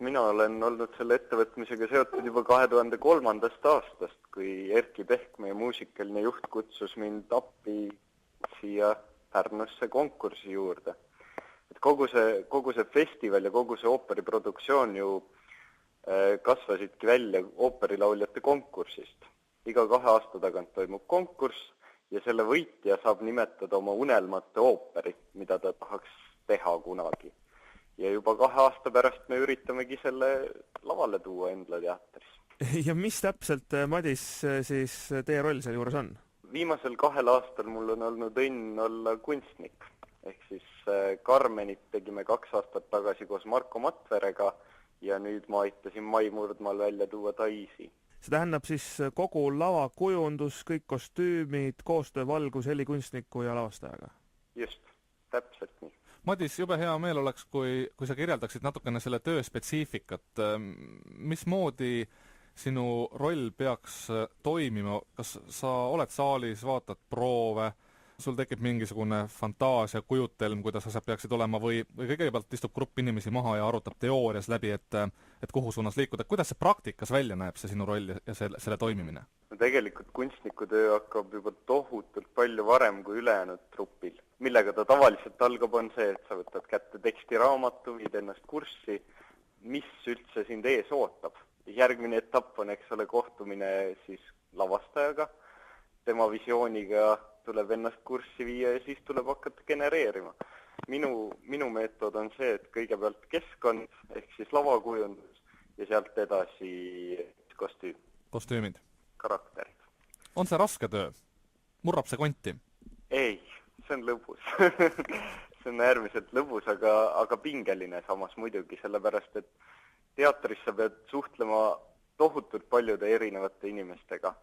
mina olen olnud selle ettevõtmisega seotud juba 2003. aastast, kui Erki Pehk, meie muusikaline juht, kutsus mind appi siia Pärnusse konkursi juurde. Et kogu see festival ja kogu see ooperiproduktsioon ju kasvasidki välja ooperilauljate konkursist. Iga 2 aasta tagant toimub konkurss ja selle võitja saab nimetada oma unelmate ooperit, mida ta tahaks teha kunagi. Ja juba 2 aasta pärast me üritamegi selle lavale tuua Endla teatris. Ja mis täpselt, Madis, siis teie roll seal juures on? Viimasel 2 aastal mul on olnud õnn olla kunstnik. Ehk siis Carmenit tegime 2 aastat tagasi koos Marko Matverega ja nüüd ma aitasin Mai Murdmaal välja tuua Taisi. See tähendab siis kogu lavakujundus, kõik kostüümid, koostöö valgus, helikunstniku ja lavastajaga? Just, täpselt nii. Madis, jube hea meel oleks, kui sa kirjeldaksid natukene selle töö spetsiifikat. Mismoodi sinu roll peaks toimima? Kas sa oled saalis, vaatad proove, sul tekib mingisugune fantaasia, kujutelm, kuidas asjad peaksid olema või kõigepealt istub grupp inimesi maha ja arutab teoorias läbi, et kuhu suunas liikuda. Kuidas see praktikas välja näeb, see sinu roll ja selle toimimine? No tegelikult kunstnikutöö hakkab juba tohutult palju varem kui ülejäänud trupil. Millega ta tavaliselt algab on see, et sa võtad kätte tekstiraamatu, viid ennast kurssi, mis üldse sind ees ootab. Järgmine etapp on, eks ole, kohtumine siis lavastajaga, tema visiooniga tuleb ennast kurssi viia ja siis tuleb hakata genereerima. Minu meetod on see, et kõigepealt keskkond ehk siis lavakujundus ja sealt edasi kostüüm. Kostüümid. Karakterid. On see raske töö? Murrab see konti? Ei, see on lõbus. See on äärmiselt lõbus, aga pingeline samas muidugi, sellepärast et teatris sa pead suhtlema tohutult paljude erinevate inimestega,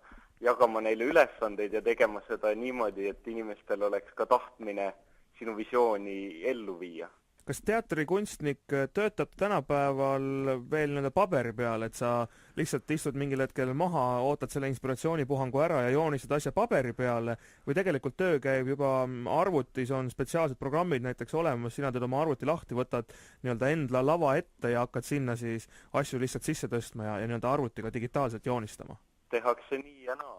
jagama neile ülesandeid ja tegema seda niimoodi, et inimestel oleks ka tahtmine sinu visiooni ellu viia. Kas teatrikunstnik töötab tänapäeval veel nende paberi peal, et sa lihtsalt istud mingil hetkel maha, ootad selle inspiratsioonipuhangu ära ja joonistad asja paberi peale või tegelikult töö käib juba arvutis, on spetsiaalsed programmid näiteks olemas, sina teed oma arvuti lahti, võtad nii-öelda Endla lava ette ja hakkad sinna siis asju lihtsalt sisse tõstma ja nii-öelda arvutiga digitaalselt joonistama? Tehakse nii ja naa.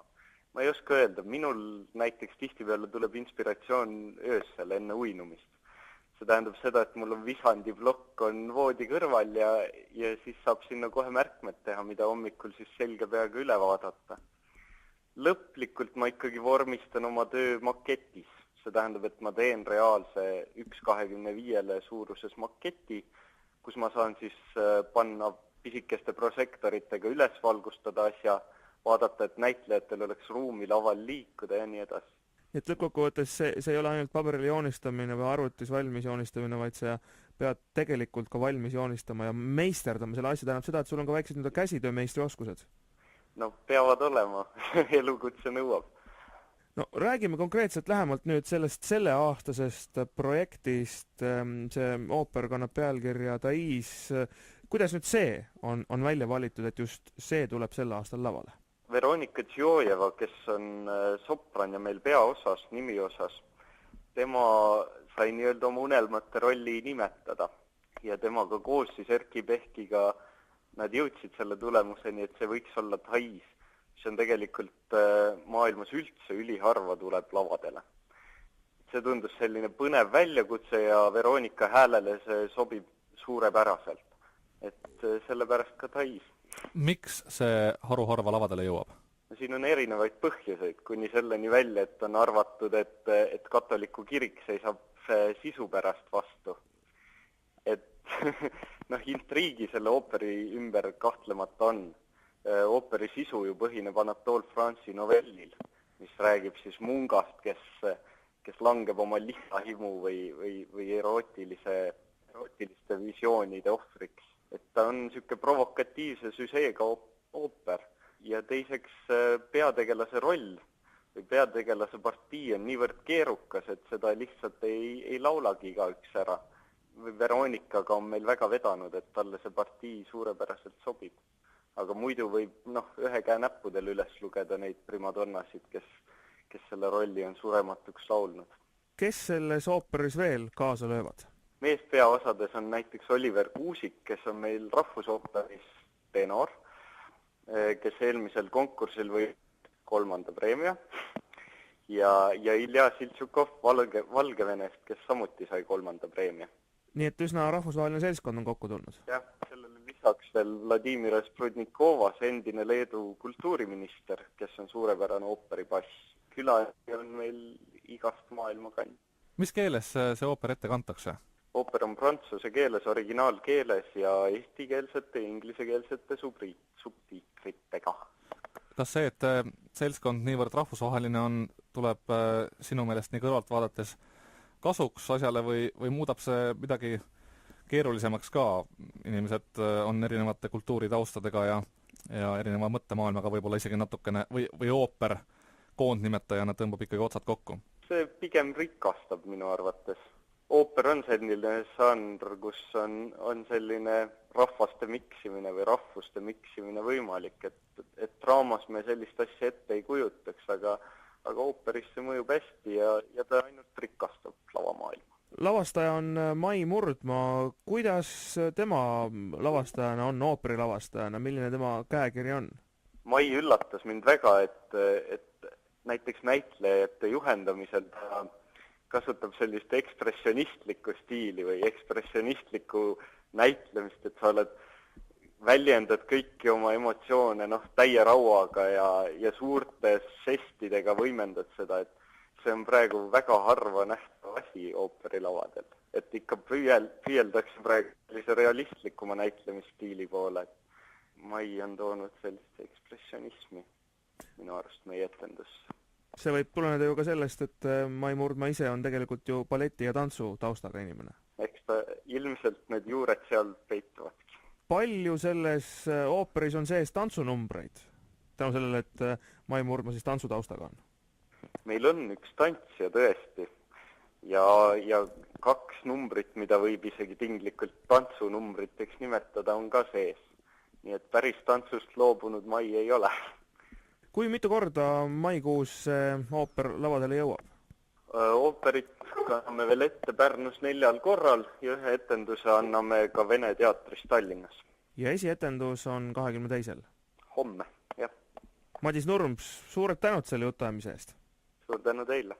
Ma ei oska öelda, minul näiteks tihtipeale tuleb inspiratsioon öösel enne uinumist. See tähendab seda, et mul on visandi plokk on voodi kõrval ja siis saab sinna kohe märkmed teha, mida hommikul siis selge peaga üle vaadata. Lõplikult ma ikkagi vormistan oma töö maketis. See tähendab, et ma teen reaalse 1:25 suuruses maketi, kus ma saan siis panna pisikeste prožektoritega üles valgustada asja, vaadata, et näitlejatel oleks ruumi laval liikuda ja nii edasi. Et lõppkokkuvõttes see ei ole ainult paberil joonistamine või arvutis valmis joonistamine, vaid sa pead tegelikult ka valmis joonistama ja meisterdama selle asja, tähendab seda, et sul on ka väiksed käsitöömeistri oskused. No peavad olema, elukutse nõuab. No räägime konkreetselt lähemalt nüüd sellest selleaastasest projektist, see ooper kannab pealkirja Tais. Kuidas nüüd see on välja valitud, et just see tuleb sel aastal lavale? Veronika Džojeva, kes on sopran ja meil peaosas, nimiosas, tema sai nii-öelda oma unelmate rolli nimetada ja temaga koos siis Erki Pehkiga nad jõudsid selle tulemuseni, et see võiks olla Tais. See on tegelikult maailmas üldse üliharva tuleb lavadele. See tundus selline põnev väljakutse ja Veronika häälele see sobib suurepäraselt. Et sellepärast ka Tais. Miks see haruharva lavadele jõuab? Siin on erinevaid põhjuseid, kuni selleni välja, et on arvatud, et katoliku kirik seisab sisu pärast vastu. Et intriigi selle ooperi ümber kahtlemata on. Ooperi sisu ju põhineb Anatole France'i novellil, mis räägib siis mungast, kes langeb oma lihahimu või erootiliste visioonide ohvriks. Et ta on niisugune provokatiivse süžeega ooper ja teiseks peategelase roll või peategelase partii on niivõrd keerukas, et seda lihtsalt ei laulagi igaüks ära. Veronikaga on meil väga vedanud, et talle see partii suurepäraselt sobib. Aga muidu võib ühe käe näppudel üles lugeda neid primadonnasid, kes selle rolli on surematuks laulnud. Kes selles ooperis veel kaasa löövad? meespeaosades on näiteks Oliver Kuusik, kes on meil Rahvusooperis tenor, kes eelmisel konkursil või 3. preemia, ja Ilja Siltšukov Valgevenest, kes samuti sai 3. preemia. nii et üsna rahvusvaheline seltskond on kokku tulnud. Jah, sellele lisaks veel Vladimir Sprudnikovas, endine Leedu kultuuriminister, kes on suurepärane ooperibass. Külaline on meil igast maailma kandist. Mis keeles see ooper ette kantakse? Ooper on prantsuse keeles, originaalkeeles ja eestikeelsete ja inglisekeelsete subtiitritega. Kas see, et seltskond niivõrd rahvusvaheline on, tuleb sinu meelest nii kõrvalt vaadates kasuks asjale või muudab see midagi keerulisemaks ka? Inimesed on erinevate kultuuritaustadega ja erineva mõttemaailmaga võib-olla isegi natukene või ooper koondnimetajana tõmbab ikkagi otsad kokku. See pigem rikastab minu arvates. Ooper on selline žanr, kus on selline rahvaste miksimine või rahvuste miksimine võimalik, et draamas me sellist asja ette ei kujutaks, aga ooperis see mõjub hästi ja ta ainult rikastab lavamaailma. Lavastaja on Mai Murdmaa. Kuidas tema lavastajana on, ooperilavastajana? Milline tema käekiri on? Mai üllatas mind väga, et näiteks näitlejate juhendamisel ta kasutab sellist ekspressionistlikku stiili või ekspressionistlikku näitlemist, et sa väljendad kõiki oma emotsioone täie rauaga ja suurte žestidega võimendad seda, et see on praegu väga harva nähtav asi ooperilavadel. Et ikka püüeldakse praegu sellise realistlikuma näitlemisstiili poole, et Mai on toonud sellist ekspressionismi minu arust meie etendusse. See võib tuleneda ju ka sellest, et Mai Murdmaa ise on tegelikult ju balleti ja tantsu taustaga inimene. Eks ta ilmselt need juured seal peituvadki. Palju selles ooperis on sees tantsunumbreid? Tänu sellele, et Mai Murdmaa siis tantsutaustaga on. Meil on üks tantsija tõesti ja 2 numbrit, mida võib isegi tinglikult tantsunumbriteks nimetada, on ka sees. Nii et päris tantsust loobunud Mai ei ole. Kui mitu korda maikuus ooper lavadele jõuab? Ooperit anname veel ette Pärnus 4 korral ja ühe etenduse anname ka Vene teatris Tallinnas. Ja esietendus on 22. Homme, jah. Madis Nurms, suured tänud selle jutuajamise eest! Suur tänu teile!